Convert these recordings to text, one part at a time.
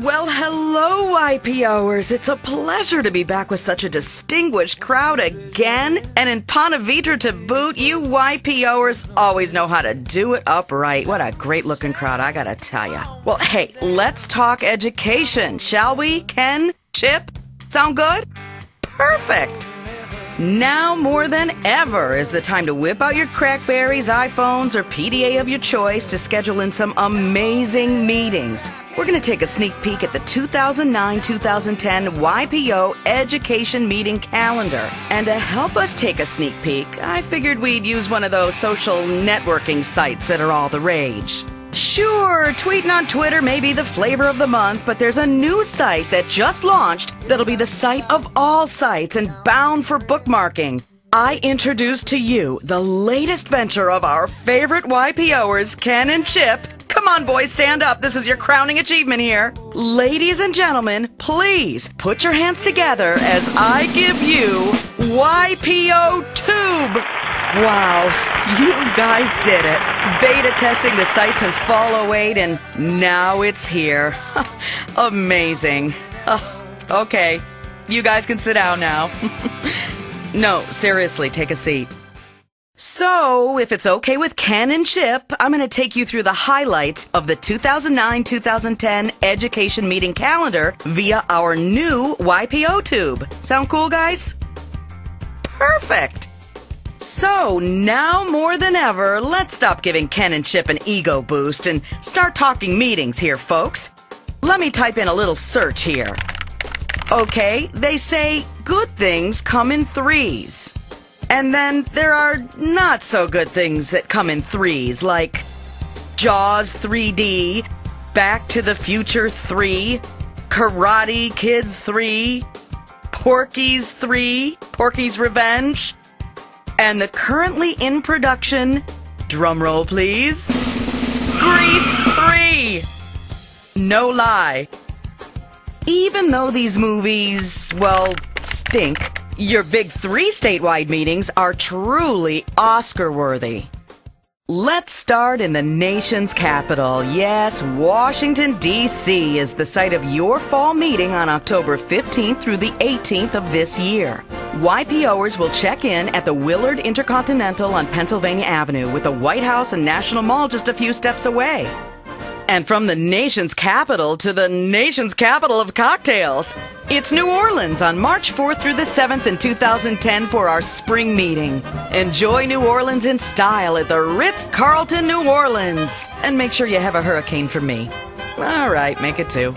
Well, hello, YPOers. It's a pleasure to be back with such a distinguished crowd again. And in Ponte Vedra to boot, you YPOers always know how to do it upright. What a great-looking crowd, I gotta tell ya. Well, hey, let's talk education, shall we? Ken? Chip? Sound good? Perfect! Now more than ever is the time to whip out your Crackberries, iPhones, or PDA of your choice to schedule in some amazing meetings. We're going to take a sneak peek at the 2009-2010 YPO Education Meeting Calendar. And to help us take a sneak peek, I figured we'd use one of those social networking sites that are all the rage. Sure, tweeting on Twitter may be the flavor of the month, but there's a new site that just launched that'll be the site of all sites and bound for bookmarking. I introduce to you the latest venture of our favorite YPOers, Ken and Chip. Come on, boys, stand up. This is your crowning achievement here. Ladies and gentlemen, please put your hands together as I give you YPO Tube. Wow, you guys did it. Beta testing the site since fall '08, and now it's here. Amazing. Okay, you guys can sit down now. No, seriously, take a seat. So, if it's okay with Ken and Chip, I'm going to take you through the highlights of the 2009-2010 Education Meeting Calendar via our new YPO Tube. Sound cool, guys? Perfect! So, now more than ever, let's stop giving Ken and Chip an ego boost and start talking meetings here, folks. Let me type in a little search here. Okay, they say good things come in threes. And then there are not so good things that come in threes, like Jaws 3D, Back to the Future 3, Karate Kid 3, Porky's 3, Porky's Revenge, and the currently in production, drumroll please, Grease 3! No lie. Even though these movies, well, stink, your big three statewide meetings are truly Oscar-worthy. Let's start in the nation's capital. Yes, Washington, D.C. is the site of your fall meeting on October 15th through the 18th of this year. YPOers will check in at the Willard Intercontinental on Pennsylvania Avenue, with the White House and National Mall just a few steps away. And from the nation's capital to the nation's capital of cocktails, it's New Orleans on March 4th through the 7th in 2010 for our spring meeting. Enjoy New Orleans in style at the Ritz-Carlton, New Orleans. And make sure you have a hurricane for me. All right, make it two.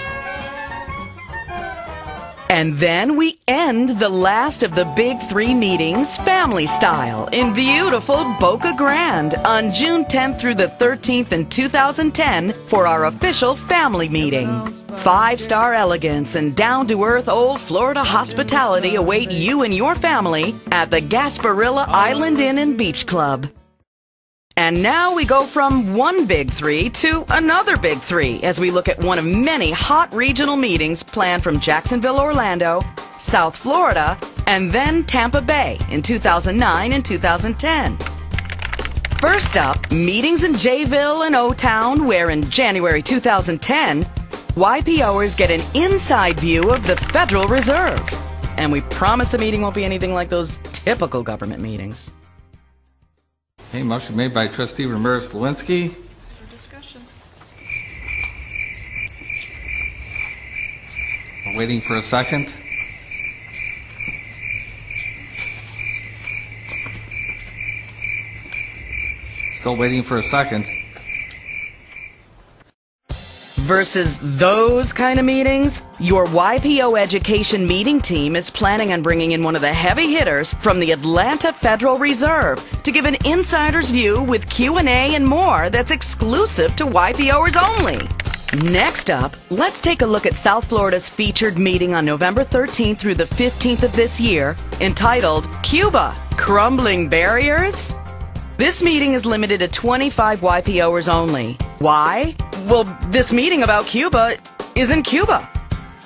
And then we end the last of the big three meetings family style in beautiful Boca Grande on June 10th through the 13th in 2010 for our official family meeting. 5-star elegance and down-to-earth old Florida hospitality await you and your family at the Gasparilla Island Inn and Beach Club. And now we go from one big three to another big three as we look at one of many hot regional meetings planned from Jacksonville, Orlando, South Florida, and then Tampa Bay in 2009 and 2010. First up, meetings in Jayville and O-Town, where in January 2010, YPOers get an inside view of the Federal Reserve. And we promise the meeting won't be anything like those typical government meetings. Okay, motion made by Trustee Ramirez-Lewinsky. For discussion. We're waiting for a second. Still waiting for a second. Versus those kind of meetings, your YPO Education Meeting team is planning on bringing in one of the heavy hitters from the Atlanta Federal Reserve to give an insider's view with Q&A and more that's exclusive to YPOers only. Next up, let's take a look at South Florida's featured meeting on November 13th through the 15th of this year, entitled Cuba, Crumbling Barriers? This meeting is limited to 25 YPOers only. Why? Well, this meeting about Cuba is in Cuba.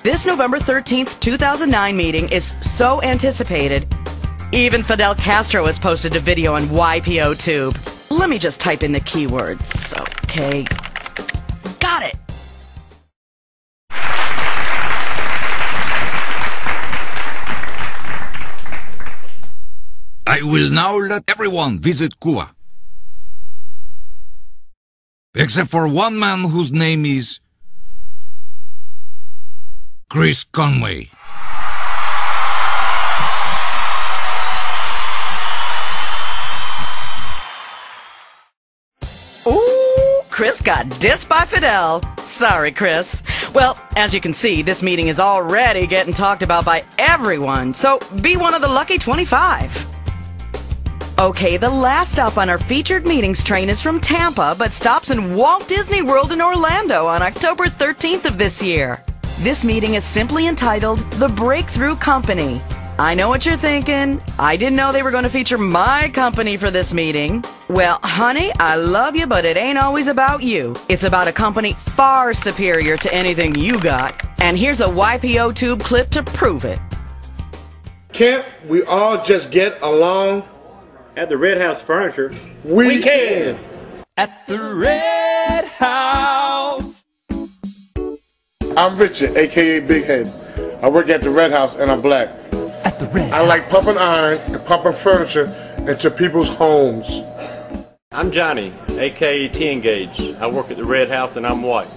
This November 13th, 2009 meeting is so anticipated, even Fidel Castro has posted a video on YPO Tube. Let me just type in the keywords. Okay. Got it. I will now let everyone visit Cuba. Except for one man whose name is Chris Conway. Ooh, Chris got dissed by Fidel. Sorry, Chris. Well, as you can see, this meeting is already getting talked about by everyone, so be one of the lucky 25. Okay, the last stop on our featured meetings train is from Tampa, but stops in Walt Disney World in Orlando on October 13th of this year. This meeting is simply entitled The Breakthrough Company. I know what you're thinking. I didn't know they were going to feature my company for this meeting. Well, honey, I love you, but it ain't always about you. It's about a company far superior to anything you got. And here's a YPO tube clip to prove it. Can't we all just get along? At the Red House Furniture, We can. At the Red House. I'm Richard, aka Big Head. I work at the Red House and I'm black. At the Red I like pumping iron and pumping furniture into people's homes. I'm Johnny, aka 10 Gauge. I work at the Red House and I'm white.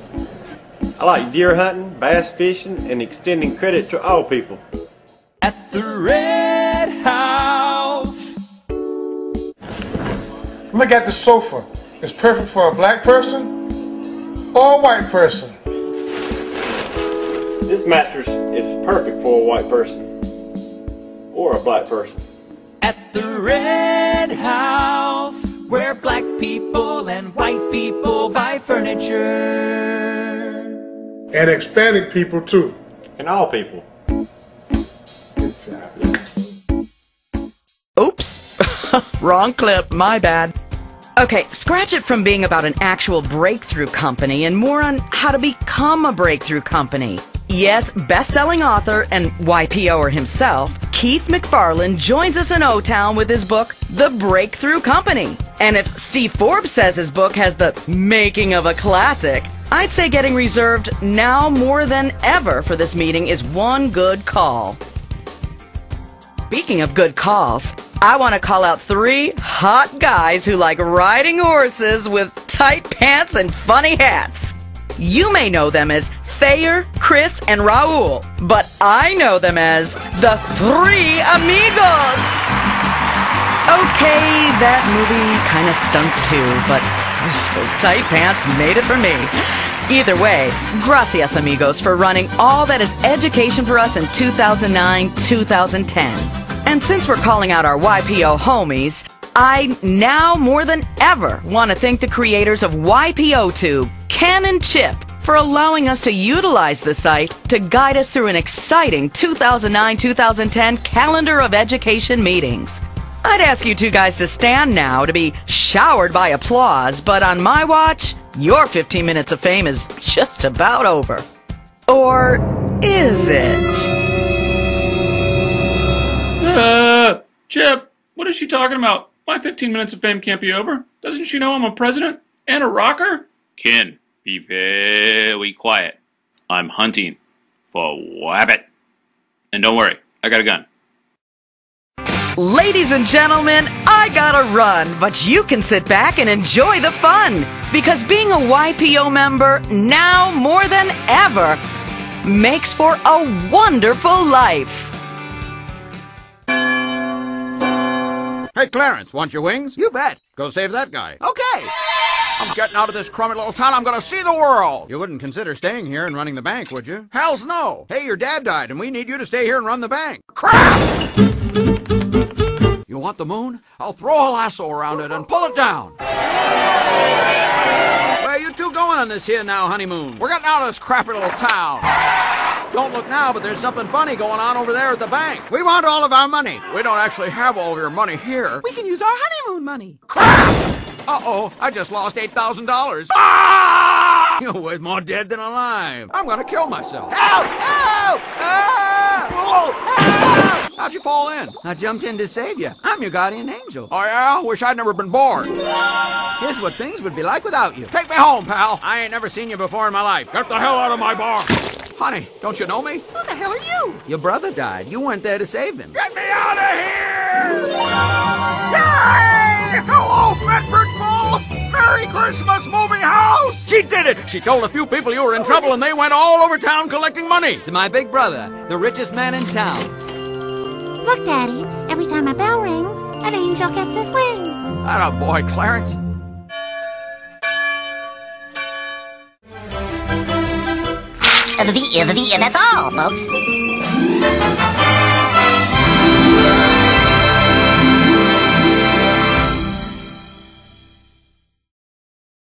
I like deer hunting, bass fishing, and extending credit to all people. At the Red House. Look at the sofa. It's perfect for a black person or a white person. This mattress is perfect for a white person or a black person. At the Red House, where black people and white people buy furniture. And Hispanic people too. And all people. Good job. Oops. Wrong clip. My bad. Okay, scratch it from being about an actual breakthrough company and more on how to become a breakthrough company. Yes, best-selling author and YPOer himself, Keith McFarland, joins us in O-Town with his book, The Breakthrough Company. And if Steve Forbes says his book has the making of a classic, I'd say getting reserved now more than ever for this meeting is one good call. Speaking of good calls, I want to call out 3 hot guys who like riding horses with tight pants and funny hats. You may know them as Thayer, Chris, and Raul, but I know them as the 3 Amigos. Okay, that movie kind of stunk too, but those tight pants made it for me. Either way, gracias amigos for running all that is education for us in 2009-2010. And since we're calling out our YPO homies, I now more than ever want to thank the creators of YPO Tube, Ken and Chip, for allowing us to utilize the site to guide us through an exciting 2009-2010 calendar of education meetings. I'd ask you 2 guys to stand now to be showered by applause, but on my watch, your 15 minutes of fame is just about over. Or is it? Chip, what is she talking about? My 15 minutes of fame can't be over. Doesn't she know I'm a president and a rocker? Ken, be very quiet. I'm hunting for Wabbit. And don't worry, I got a gun. Ladies and gentlemen, I gotta run, but you can sit back and enjoy the fun. Because being a YPO member, now more than ever, makes for a wonderful life. Hey, Clarence, want your wings? You bet. Go save that guy. Okay. I'm getting out of this crummy little town. I'm going to see the world. You wouldn't consider staying here and running the bank, would you? Hell's no. Hey, your dad died, and we need you to stay here and run the bank. Crap! You want the moon? I'll throw a lasso around it and pull it down. Where you two going on this here now, honeymoon? We're getting out of this crappy little town. Don't look now, but there's something funny going on over there at the bank. We want all of our money. We don't actually have all of your money here. We can use our honeymoon money. Crap! Uh-oh, I just lost $8,000. Ah! You're worth more dead than alive. I'm gonna kill myself. Help! Help! Ah! Whoa! Help! How'd you fall in? I jumped in to save you. I'm your guardian angel. Oh, yeah? Wish I'd never been born. Here's what things would be like without you. Take me home, pal. I ain't never seen you before in my life. Get the hell out of my bar. Honey, don't you know me? Who the hell are you? Your brother died. You went there to save him. Get me out of here! Yay! Hello, Bedford Falls! Merry Christmas, movie house! She did it! She told a few people you were in trouble and they went all over town collecting money. To my big brother, the richest man in town. Look, Daddy, every time a bell rings, an angel gets his wings. Atta boy, Clarence. That's all, folks.